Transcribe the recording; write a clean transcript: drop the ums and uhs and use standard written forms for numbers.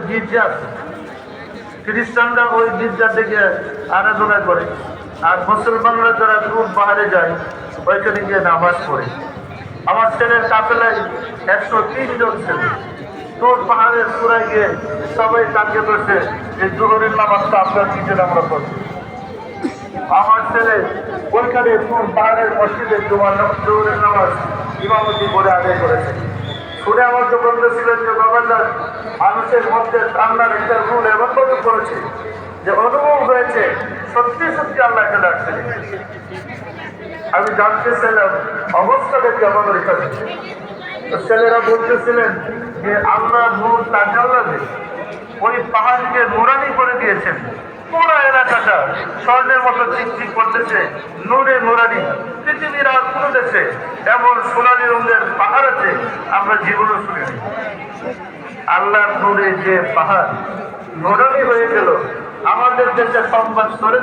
গির্জা আছে, খ্রিস্টানরা ওই গির্জা থেকে আরাধনা করে, আর মুসলমানরা যারা দূর পাহাড়ে যায় ওইখানে গিয়ে নামাজ পড়ে। আমার ছেলের কাফেলায় 103 জন ছেলে দূর পাহাড়ের চূড়ায় গিয়ে সবাই তাকে বসে যে জোহরের নামাজটা আপনার নিজের আমরা করছি। আমার ছেলে ওইখানে দূর পাহাড়ের মসজিদে জোহরের নামাজ ইমামতি করে আদায় করেছে। শুনে আমাকে বলতেছিলেন যে বাবা, মানুষের মধ্যে আল্লাহর একটা রুল এমনভাবে করেছে যে অনুভব হয়েছে সত্যি সত্যি আল্লাহকে ডাকছে। আমি জানতে চাইলাম অবস্থাটা কেমন ওইখানে। ছেলেরা বলতেছিলেন যে আল্লাহ নূর তাজাল্লাহে ওই পাহাড়কে নুরানি করে দিয়েছেন, পুরো এলাকাটা স্বর্ণের মতো চিকচিক করতেছে, নূরে নুরানি। পৃথিবীর আর কোনো দেশে এমন সোনালি রঙের পাহাড় আছে আমরা জীবনও শুনিনি। আল্লাহর নূরে যে পাহাড় নুরানি হয়ে গেল, আমাদের দেশে সংবাদ করে